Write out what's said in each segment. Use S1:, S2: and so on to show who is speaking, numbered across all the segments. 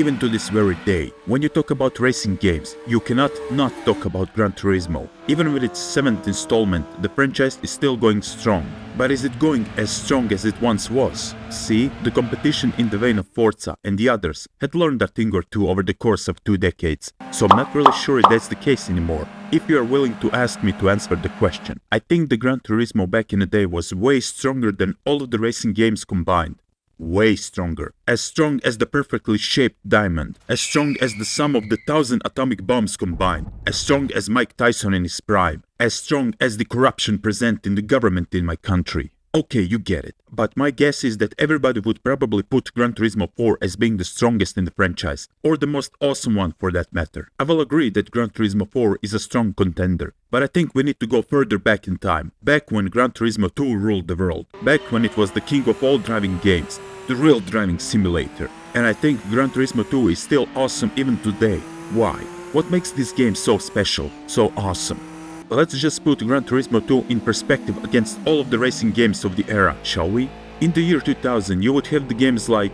S1: even to this very day. When you talk about racing games, you cannot not talk about Gran Turismo. Even with its 7th installment, the franchise is still going strong. But is it going as strong as it once was? See, the competition in the vein of Forza and the others had learned a thing or two over the course of 2 decades, so I'm not really sure if that's the case anymore. If you are willing to ask me to answer the question, I think the Gran Turismo back in the day was way stronger than all of the racing games combined. Way stronger. As strong as the perfectly shaped diamond. As strong as the sum of the 1,000 atomic bombs combined. As strong as Mike Tyson in his prime. As strong as the corruption present in the government in my country. Okay, you get it. But my guess is that everybody would probably put Gran Turismo 4 as being the strongest in the franchise, or the most awesome one for that matter. I will agree that Gran Turismo 4 is a strong contender, but I think we need to go further back in time, back when Gran Turismo 2 ruled the world, back when it was the king of all driving games, the real driving simulator. And I think Gran Turismo 2 is still awesome even today. Why? What makes this game so special, so awesome? Let's just put Gran Turismo 2 in perspective against all of the racing games of the era, shall we? In the year 2000, you would have the games like,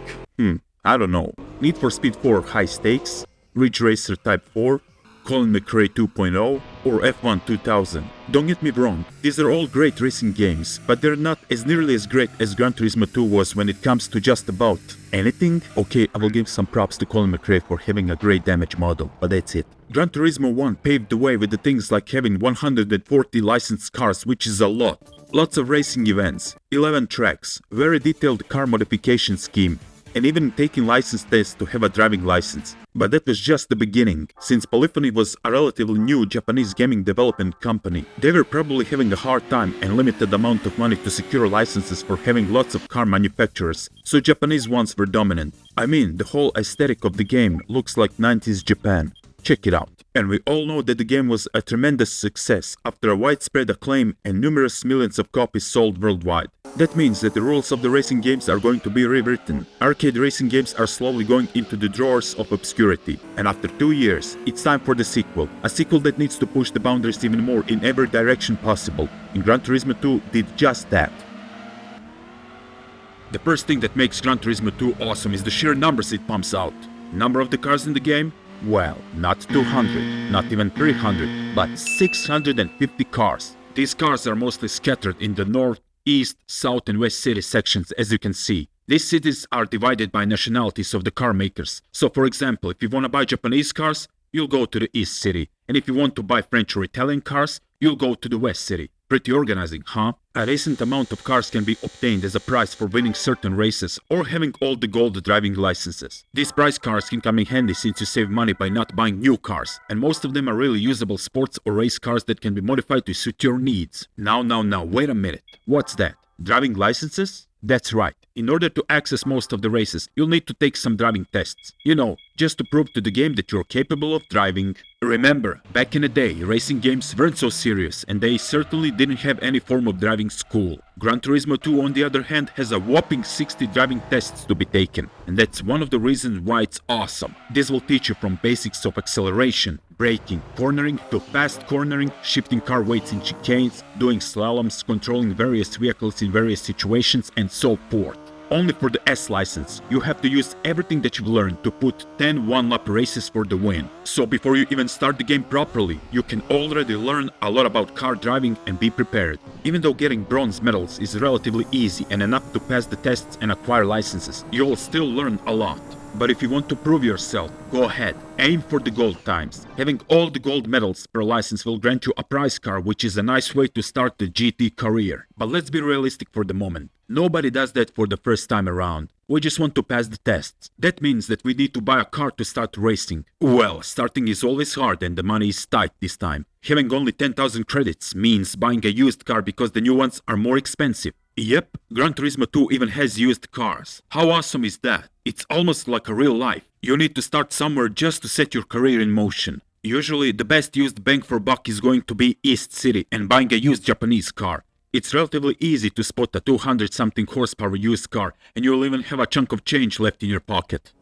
S1: I don't know, Need for Speed 4 High Stakes, Ridge Racer Type 4, Colin McRae 2.0, or F1 2000. Don't get me wrong, these are all great racing games, but they're not as nearly as great as Gran Turismo 2 was when it comes to just about anything. Okay, I will give some props to Colin McRae for having a great damage model, but that's it. Gran Turismo 1 paved the way with the things like having 140 licensed cars, which is a lot. Lots of racing events, 11 tracks, very detailed car modification scheme, and even taking license tests to have a driving license. But that was just the beginning. Since Polyphony was a relatively new Japanese gaming development company, they were probably having a hard time and limited amount of money to secure licenses for having lots of car manufacturers, so Japanese ones were dominant. I mean, the whole aesthetic of the game looks like 90s Japan. Check it out. And we all know that the game was a tremendous success after a widespread acclaim and numerous millions of copies sold worldwide. That means that the rules of the racing games are going to be rewritten. Arcade racing games are slowly going into the drawers of obscurity. And after 2 years, it's time for the sequel. A sequel that needs to push the boundaries even more in every direction possible. And Gran Turismo 2 did just that. The first thing that makes Gran Turismo 2 awesome is the sheer numbers it pumps out. Number of the cars in the game? Well, not 200, not even 300, but 650 cars. These cars are mostly scattered in the north, east, south and west city sections, as you can see. These cities are divided by nationalities of the car makers. So for example, if you want to buy Japanese cars, you'll go to the east city. And if you want to buy French or Italian cars, you'll go to the west city. Pretty organizing, huh? A decent amount of cars can be obtained as a prize for winning certain races or having all the gold driving licenses. These prize cars can come in handy since you save money by not buying new cars, and most of them are really usable sports or race cars that can be modified to suit your needs. Now, wait a minute. What's that? Driving licenses? That's right. In order to access most of the races, you'll need to take some driving tests. You know, just to prove to the game that you're capable of driving. Remember, back in the day, racing games weren't so serious, and they certainly didn't have any form of driving school. Gran Turismo 2, on the other hand, has a whopping 60 driving tests to be taken, and that's one of the reasons why it's awesome. This will teach you from basics of acceleration, braking, cornering to fast cornering, shifting car weights in chicanes, doing slaloms, controlling various vehicles in various situations, and so forth. Only for the S license, you have to use everything that you've learned to put 10 one-lap races for the win. So before you even start the game properly, you can already learn a lot about car driving and be prepared. Even though getting bronze medals is relatively easy and enough to pass the tests and acquire licenses, you'll still learn a lot. But if you want to prove yourself, go ahead, aim for the gold times. Having all the gold medals per license will grant you a prize car, which is a nice way to start the GT career. But let's be realistic for the moment. Nobody does that for the first time around. We just want to pass the tests. That means that we need to buy a car to start racing. Well, starting is always hard and the money is tight this time. Having only 10,000 credits means buying a used car because the new ones are more expensive. Yep, Gran Turismo 2 even has used cars. How awesome is that? It's almost like a real life. You need to start somewhere just to set your career in motion. Usually, the best used bang for buck is going to be East City and buying a used Japanese car. It's relatively easy to spot a 200-something horsepower used car, and you'll even have a chunk of change left in your pocket.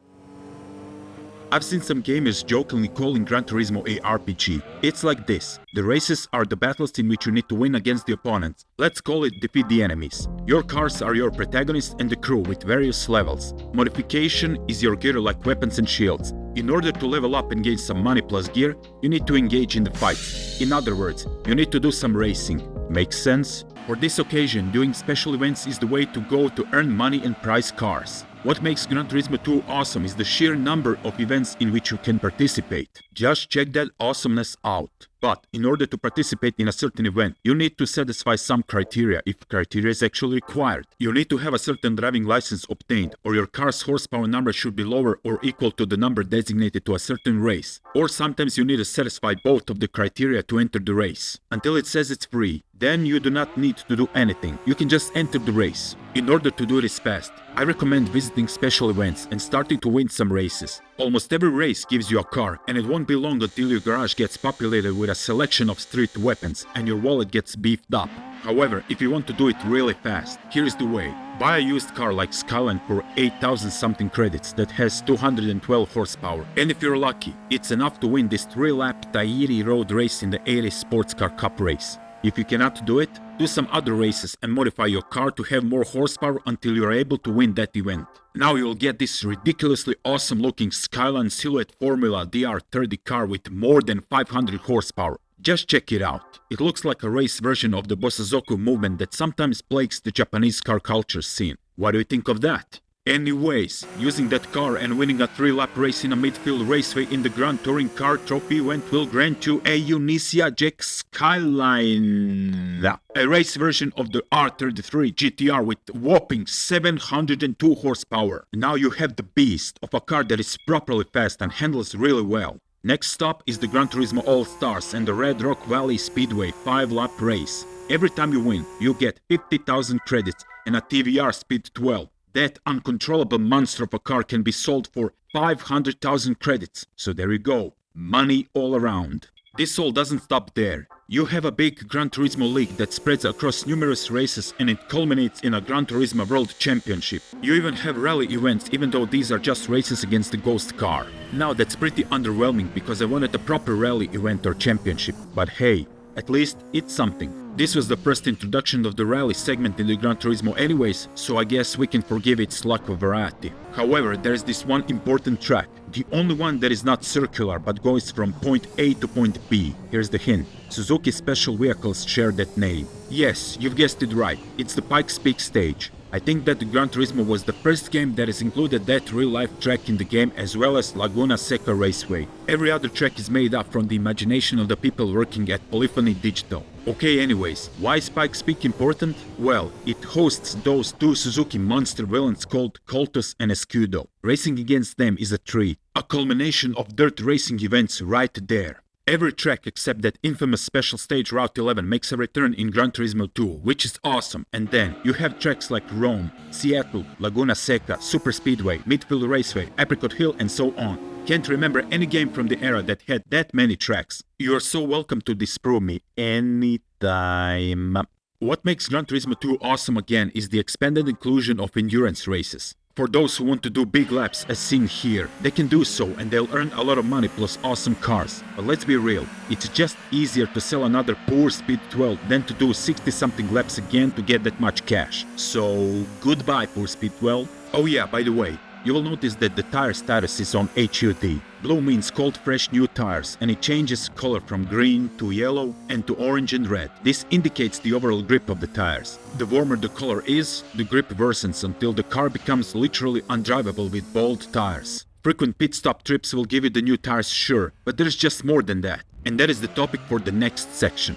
S1: I've seen some gamers jokingly calling Gran Turismo a RPG. It's like this. The races are the battles in which you need to win against the opponents. Let's call it defeat the enemies. Your cars are your protagonists and the crew with various levels. Modification is your gear like weapons and shields. In order to level up and gain some money plus gear, you need to engage in the fights. In other words, you need to do some racing. Makes sense? For this occasion, doing special events is the way to go to earn money and prize cars. What makes Gran Turismo 2 awesome is the sheer number of events in which you can participate. Just check that awesomeness out. But in order to participate in a certain event, you need to satisfy some criteria, if criteria is actually required. You need to have a certain driving license obtained, or your car's horsepower number should be lower or equal to the number designated to a certain race. Or sometimes you need to satisfy both of the criteria to enter the race. Until it says it's free, then you do not need to do anything. You can just enter the race. In order to do this fast, I recommend visiting special events and starting to win some races. Almost every race gives you a car, and it won't be long until your garage gets populated with a selection of street weapons and your wallet gets beefed up. However, if you want to do it really fast, here is the way. Buy a used car like Skyline for 8,000 something credits that has 212 horsepower. And if you're lucky, it's enough to win this 3-lap Tahiri Road race in the 80 Sports Car Cup race. If you cannot do it, do some other races and modify your car to have more horsepower until you're able to win that event. Now you'll get this ridiculously awesome looking Skyline Silhouette Formula DR30 car with more than 500 horsepower. Just check it out. It looks like a race version of the Bosazoku movement that sometimes plagues the Japanese car culture scene. What do you think of that? Anyways, using that car and winning a 3-lap race in a midfield raceway in the Grand Touring Car Trophy event will grant you a Unicia Jack Skyline, a race version of the R33 GTR with whopping 702 horsepower. Now you have the beast of a car that is properly fast and handles really well. Next stop is the Gran Turismo All-Stars and the Red Rock Valley Speedway 5-lap race. Every time you win, you get 50,000 credits and a TVR Speed 12. That uncontrollable monster of a car can be sold for 500,000 credits. So there you go. Money all around. This all doesn't stop there. You have a big Gran Turismo league that spreads across numerous races and it culminates in a Gran Turismo World Championship. You even have rally events even though these are just races against the ghost car. Now that's pretty underwhelming because I wanted a proper rally event or championship. But hey, at least it's something. This was the first introduction of the rally segment in the Gran Turismo anyways, so I guess we can forgive its lack of variety. However, there's this one important track, the only one that is not circular but goes from point A to point B. Here's the hint. Suzuki special vehicles share that name. Yes, you've guessed it right, it's the Pikes Peak stage. I think that the Gran Turismo was the first game that has included that real-life track in the game as well as Laguna Seca Raceway. Every other track is made up from the imagination of the people working at Polyphony Digital. Okay, anyways, why is Pikes Peak important? Well, it hosts those two Suzuki monster villains called Coltus and Escudo. Racing against them is a treat, a culmination of dirt racing events right there. Every track except that infamous special stage Route 11 makes a return in Gran Turismo 2, which is awesome. And then you have tracks like Rome, Seattle, Laguna Seca, Super Speedway, Midfield Raceway, Apricot Hill and so on. Can't remember any game from the era that had that many tracks. You're so welcome to disprove me anytime. What makes Gran Turismo 2 awesome again is the expanded inclusion of endurance races. For those who want to do big laps as seen here, they can do so and they'll earn a lot of money plus awesome cars. But let's be real, it's just easier to sell another poor Speed 12 than to do 60 something laps again to get that much cash. So goodbye poor Speed 12. Oh yeah, by the way, you will notice that the tire status is on HUD. Blue means cold fresh new tires and it changes color from green to yellow and to orange and red. This indicates the overall grip of the tires. The warmer the color is, the grip worsens until the car becomes literally undrivable with bold tires. Frequent pit stop trips will give you the new tires, sure, but there's just more than that. And that is the topic for the next section.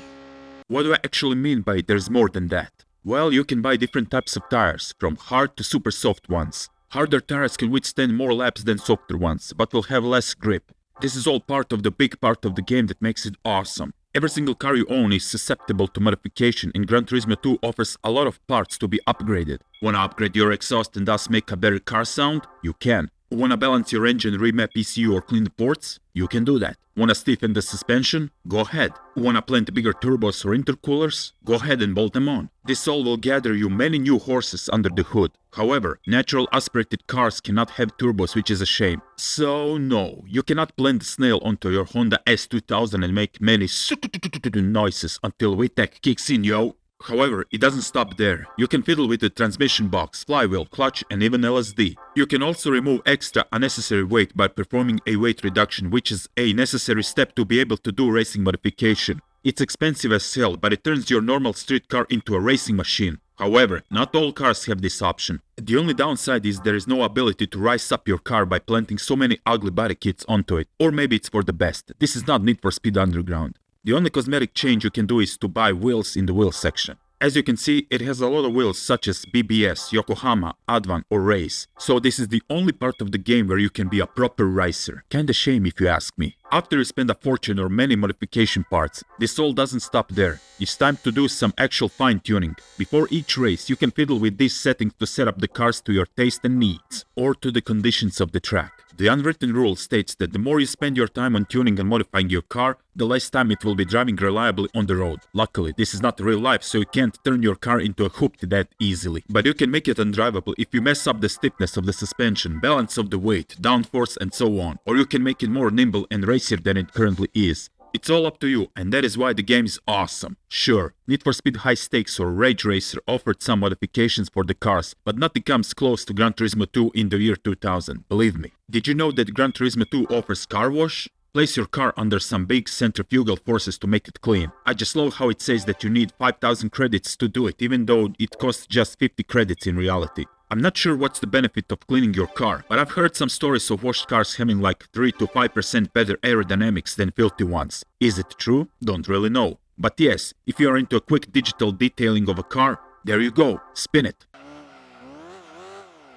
S1: What do I actually mean by there's more than that? Well, you can buy different types of tires, from hard to super soft ones. Harder tires can withstand more laps than softer ones, but will have less grip. This is all part of the big part of the game that makes it awesome. Every single car you own is susceptible to modification and Gran Turismo 2 offers a lot of parts to be upgraded. Wanna upgrade your exhaust and thus make a better car sound? You can. Wanna balance your engine, remap ECU or clean the ports? You can do that. Wanna stiffen the suspension? Go ahead. Wanna plant bigger turbos or intercoolers? Go ahead and bolt them on. This all will gather you many new horses under the hood. However, natural aspirated cars cannot have turbos, which is a shame. So no, you cannot plant the snail onto your Honda S2000 and make many noises until VTEC kicks in, yo. However, it doesn't stop there. You can fiddle with the transmission box, flywheel, clutch and even LSD. You can also remove extra unnecessary weight by performing a weight reduction, which is a necessary step to be able to do racing modification. It's expensive as hell, but it turns your normal street car into a racing machine. However, not all cars have this option. The only downside is there is no ability to rise up your car by planting so many ugly body kits onto it. Or maybe it's for the best. This is not Need for Speed Underground. The only cosmetic change you can do is to buy wheels in the wheel section. As you can see, it has a lot of wheels such as BBS, Yokohama, Advan or Race. So this is the only part of the game where you can be a proper racer. Kinda shame if you ask me. After you spend a fortune or many modification parts, this all doesn't stop there. It's time to do some actual fine-tuning. Before each race, you can fiddle with these settings to set up the cars to your taste and needs, or to the conditions of the track. The unwritten rule states that the more you spend your time on tuning and modifying your car, the less time it will be driving reliably on the road. Luckily, this is not real life, so you can't turn your car into a hoopty that easily. But you can make it undrivable if you mess up the stiffness of the suspension, balance of the weight, downforce and so on. Or you can make it more nimble and racier than it currently is. It's all up to you, and that is why the game is awesome. Sure, Need for Speed High Stakes or Rage Racer offered some modifications for the cars, but nothing comes close to Gran Turismo 2 in the year 2000, believe me. Did you know that Gran Turismo 2 offers car wash? Place your car under some big centrifugal forces to make it clean. I just love how it says that you need 5,000 credits to do it, even though it costs just 50 credits in reality. I'm not sure what's the benefit of cleaning your car, but I've heard some stories of washed cars having like 3 to 5% better aerodynamics than filthy ones. Is it true? Don't really know. But yes, if you are into a quick digital detailing of a car, there you go, spin it.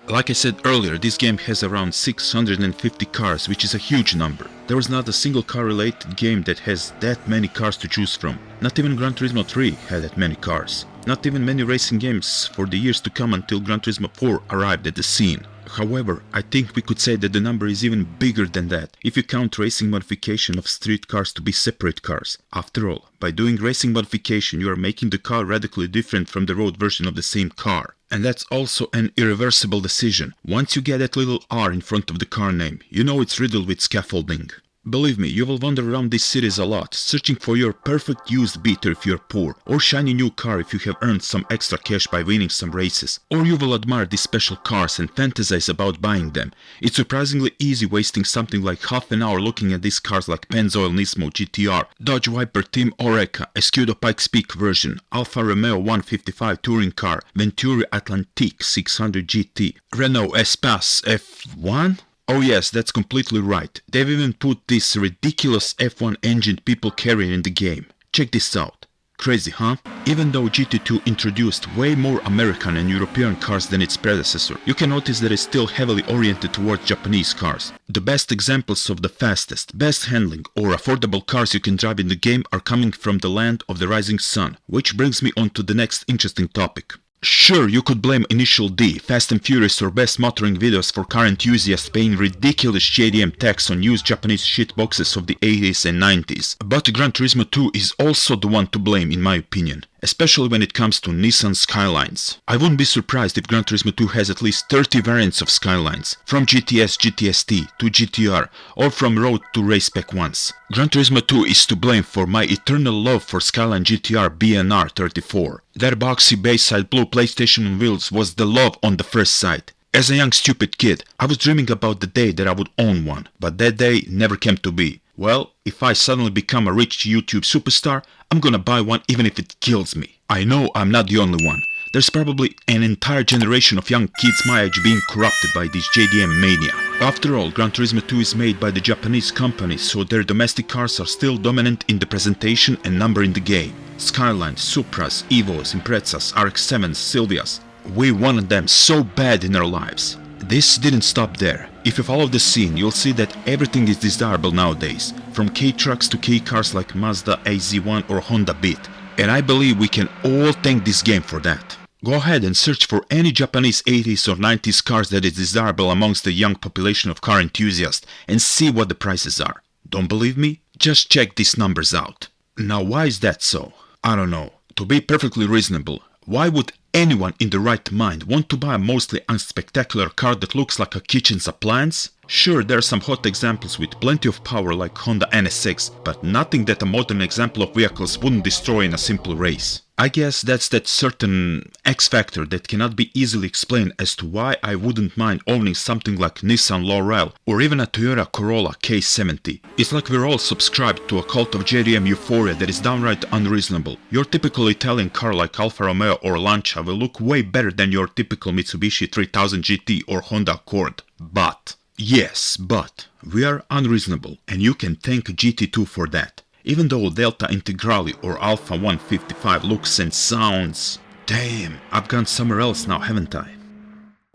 S1: Like I said earlier, this game has around 650 cars, which is a huge number. There is not a single car-related game that has that many cars to choose from. Not even Gran Turismo 3 had that many cars. Not even many racing games for the years to come until Gran Turismo 4 arrived at the scene. However, I think we could say that the number is even bigger than that, if you count racing modification of street cars to be separate cars. After all, by doing racing modification, you are making the car radically different from the road version of the same car. And that's also an irreversible decision. Once you get that little R in front of the car name, you know it's riddled with scaffolding. Believe me, you will wander around these cities a lot, searching for your perfect used beater if you're poor, or shiny new car if you have earned some extra cash by winning some races. Or you will admire these special cars and fantasize about buying them. It's surprisingly easy wasting something like half an hour looking at these cars like Pennzoil Nismo GTR, Dodge Viper Team Oreca, Escudo Pikes Peak version, Alfa Romeo 155 touring car, Venturi Atlantique 600 GT, Renault Espace F1? Oh yes, that's completely right. They've even put this ridiculous F1 engine people carry in the game. Check this out. Crazy, huh? Even though GT2 introduced way more American and European cars than its predecessor, you can notice that it's still heavily oriented towards Japanese cars. The best examples of the fastest, best handling or affordable cars you can drive in the game are coming from the land of the rising sun, which brings me on to the next interesting topic. Sure, you could blame Initial D, Fast and Furious or Best Motoring Videos for car enthusiasts paying ridiculous JDM tax on used Japanese shitboxes of the 80s and 90s. But Gran Turismo 2 is also the one to blame in my opinion, especially when it comes to Nissan Skylines. I wouldn't be surprised if Gran Turismo 2 has at least 30 variants of Skylines, from GTS, GTST to GTR, or from road to race spec ones. Gran Turismo 2 is to blame for my eternal love for Skyline GTR BNR 34. That boxy bayside blue PlayStation on wheels was the love on the first sight. As a young stupid kid, I was dreaming about the day that I would own one, but that day never came to be. Well, if I suddenly become a rich YouTube superstar, I'm gonna buy one even if it kills me. I know I'm not the only one. There's probably an entire generation of young kids my age being corrupted by this JDM mania. After all, Gran Turismo 2 is made by the Japanese company, so their domestic cars are still dominant in the presentation and number in the game. Skylines, Supras, Evos, Imprezas, RX-7s, Silvias. We wanted them so bad in our lives. This didn't stop there. If you follow the scene, you'll see that everything is desirable nowadays, from K-trucks to K-cars like Mazda AZ1 or Honda Beat. And I believe we can all thank this game for that. Go ahead and search for any Japanese 80s or 90s cars that is desirable amongst the young population of car enthusiasts and see what the prices are. Don't believe me? Just check these numbers out. Now why is that so? I don't know. To be perfectly reasonable, why would anyone in the right mind want to buy a mostly unspectacular car that looks like a kitchen's appliance? Sure, there are some hot examples with plenty of power like Honda NSX, but nothing that a modern example of vehicles wouldn't destroy in a simple race. I guess that's that certain X factor that cannot be easily explained as to why I wouldn't mind owning something like Nissan Laurel or even a Toyota Corolla K70. It's like we're all subscribed to a cult of JDM euphoria that is downright unreasonable. Your typical Italian car like Alfa Romeo or Lancia will look way better than your typical Mitsubishi 3000 GT or Honda Accord. But, yes, but, we are unreasonable and you can thank GT2 for that. Even though Delta Integrale or Alpha 155 looks and sounds... Damn, I've gone somewhere else now, haven't I?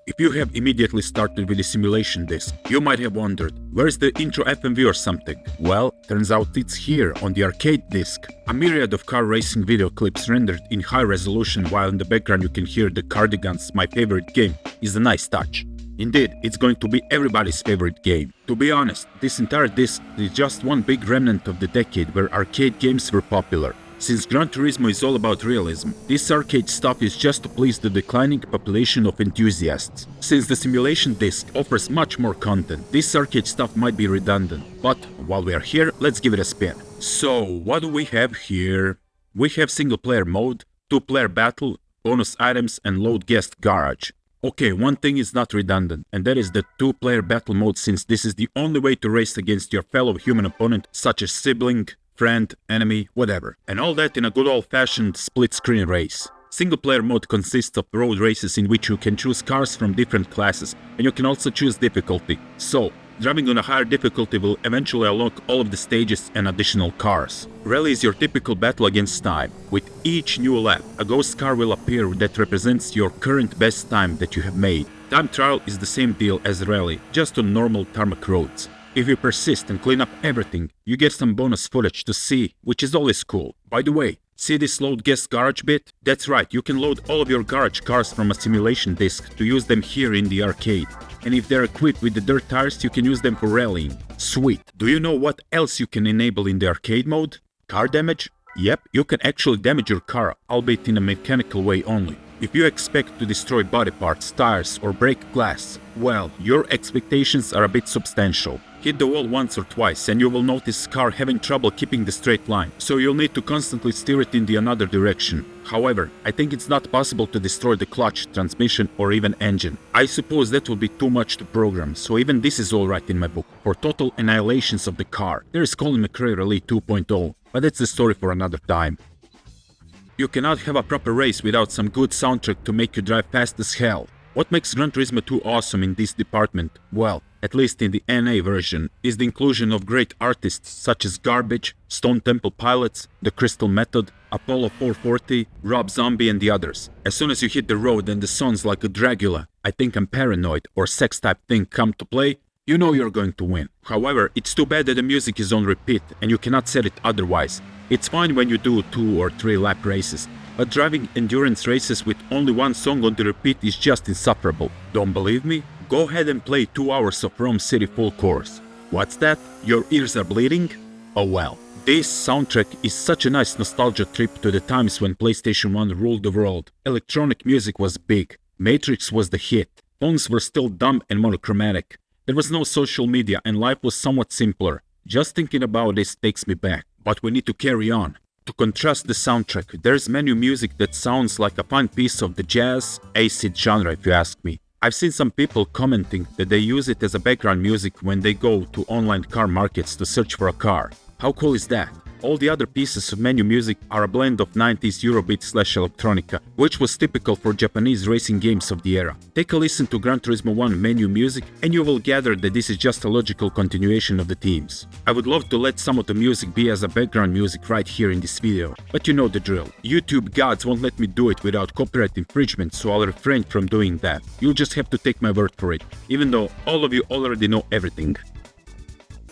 S1: If you have immediately started with the simulation disc, you might have wondered, where's the intro FMV or something? Well, turns out it's here on the arcade disc. A myriad of car racing video clips rendered in high resolution while in the background you can hear the Cardigans, my favorite game, is a nice touch. Indeed, it's going to be everybody's favorite game. To be honest, this entire disc is just one big remnant of the decade where arcade games were popular. Since Gran Turismo is all about realism, this arcade stuff is just to please the declining population of enthusiasts. Since the simulation disc offers much more content, this arcade stuff might be redundant. But while we are here, let's give it a spin. So, what do we have here? We have single player mode, 2-player battle, bonus items and load guest garage. Okay, one thing is not redundant, and that is the 2-player battle mode, since this is the only way to race against your fellow human opponent such as sibling, friend, enemy, whatever. And all that in a good old-fashioned split-screen race. Single-player mode consists of road races in which you can choose cars from different classes, and you can also choose difficulty. So, driving on a higher difficulty will eventually unlock all of the stages and additional cars. Rally is your typical battle against time. With each new lap, a ghost car will appear that represents your current best time that you have made. Time trial is the same deal as rally, just on normal tarmac roads. If you persist and clean up everything, you get some bonus footage to see, which is always cool. By the way, see this load guest garage bit? That's right, you can load all of your garage cars from a simulation disc to use them here in the arcade. And if they're equipped with the dirt tires, you can use them for rallying. Sweet. Do you know what else you can enable in the arcade mode? Car damage? Yep, you can actually damage your car, albeit in a mechanical way only. If you expect to destroy body parts, tires or break glass, well, your expectations are a bit substantial. Hit the wall once or twice and you will notice car having trouble keeping the straight line, so you'll need to constantly steer it in the another direction. However, I think it's not possible to destroy the clutch, transmission or even engine. I suppose that would be too much to program, so even this is alright in my book. For total annihilations of the car, there is Colin McRae Rally 2.0, but that's the story for another time. You cannot have a proper race without some good soundtrack to make you drive fast as hell. What makes Gran Turismo 2 awesome in this department? Well, at least in the NA version, is the inclusion of great artists such as Garbage, Stone Temple Pilots, The Crystal Method, Apollo 440, Rob Zombie and the others. As soon as you hit the road and the songs like a Dragula, I Think I'm Paranoid or Sex Type Thing come to play, you know you're going to win. However, it's too bad that the music is on repeat and you cannot set it otherwise. It's fine when you do 2 or 3 lap races, but driving endurance races with only one song on the repeat is just insufferable. Don't believe me? Go ahead and play 2 hours of Rome City full course. What's that? Your ears are bleeding? Oh well. This soundtrack is such a nice nostalgia trip to the times when PlayStation 1 ruled the world. Electronic music was big. Matrix was the hit. Phones were still dumb and monochromatic. There was no social media and life was somewhat simpler. Just thinking about this takes me back. But we need to carry on. To contrast the soundtrack, there's menu music that sounds like a fine piece of the jazz, acid genre if you ask me. I've seen some people commenting that they use it as a background music when they go to online car markets to search for a car. How cool is that? All the other pieces of menu music are a blend of 90s Eurobeat/electronica, which was typical for Japanese racing games of the era. Take a listen to Gran Turismo 1 menu music and you will gather that this is just a logical continuation of the themes. I would love to let some of the music be as a background music right here in this video, but you know the drill. YouTube gods won't let me do it without copyright infringement, so I'll refrain from doing that. You'll just have to take my word for it, even though all of you already know everything.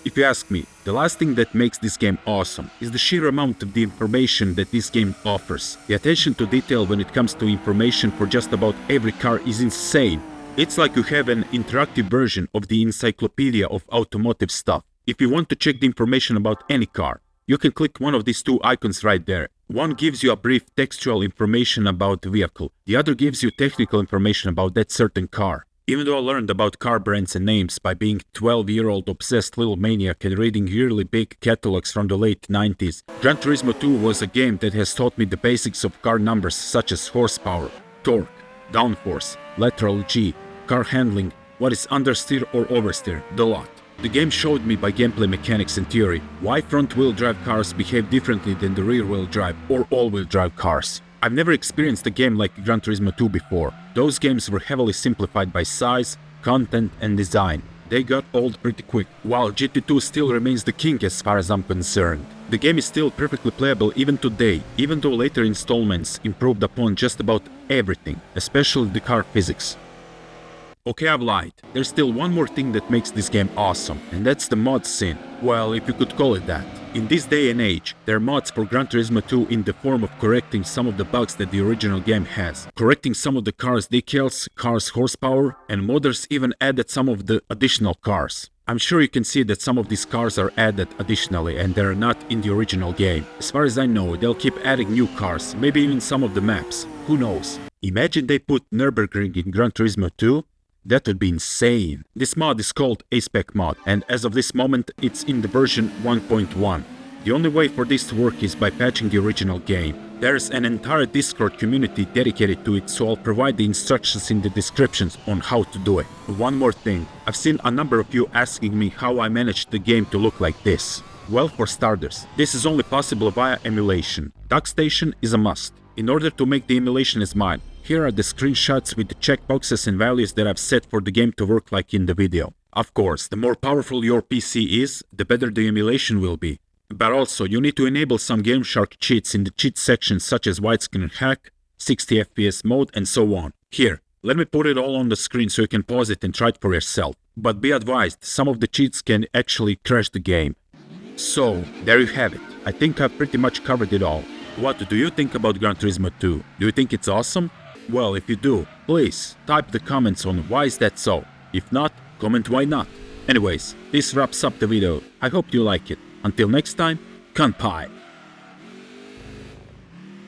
S1: If you ask me, the last thing that makes this game awesome is the sheer amount of the information that this game offers. The attention to detail when it comes to information for just about every car is insane. It's like you have an interactive version of the encyclopedia of automotive stuff. If you want to check the information about any car, you can click one of these two icons right there. One gives you a brief textual information about the vehicle. The other gives you technical information about that certain car. Even though I learned about car brands and names by being a 12-year-old obsessed little maniac and reading yearly big catalogs from the late 90s, Gran Turismo 2 was a game that has taught me the basics of car numbers such as horsepower, torque, downforce, lateral G, car handling, what is understeer or oversteer, the lot. The game showed me by gameplay mechanics and theory why front-wheel drive cars behave differently than the rear-wheel drive or all-wheel drive cars. I've never experienced a game like Gran Turismo 2 before. Those games were heavily simplified by size, content and design. They got old pretty quick, while GT2 still remains the king as far as I'm concerned. The game is still perfectly playable even today, even though later installments improved upon just about everything, especially the car physics. Okay, I've lied. There's still one more thing that makes this game awesome, and that's the mod scene. Well, if you could call it that. In this day and age, there are mods for Gran Turismo 2 in the form of correcting some of the bugs that the original game has, correcting some of the car's decals, car's horsepower, and modders even added some of the additional cars. I'm sure you can see that some of these cars are added additionally and they're not in the original game. As far as I know, they'll keep adding new cars, maybe even some of the maps. Who knows? Imagine they put Nürburgring in Gran Turismo 2? That would be insane. This mod is called A-Spec mod, and as of this moment it's in the version 1.1. The only way for this to work is by patching the original game. There's an entire Discord community dedicated to it, so I'll provide the instructions in the descriptions on how to do it. One more thing, I've seen a number of you asking me how I managed the game to look like this. Well, for starters, this is only possible via emulation. DuckStation is a must. In order to make the emulation as mine, here are the screenshots with the checkboxes and values that I've set for the game to work like in the video. Of course, the more powerful your PC is, the better the emulation will be. But also, you need to enable some Gameshark cheats in the cheat section such as widescreen hack, 60 FPS mode and so on. Here, let me put it all on the screen so you can pause it and try it for yourself. But be advised, some of the cheats can actually crash the game. So, there you have it. I think I've pretty much covered it all. What do you think about Gran Turismo 2? Do you think it's awesome? Well, if you do, please type the comments on why is that so. If not, comment why not. Anyways, this wraps up the video. I hope you like it. Until next time, kanpai!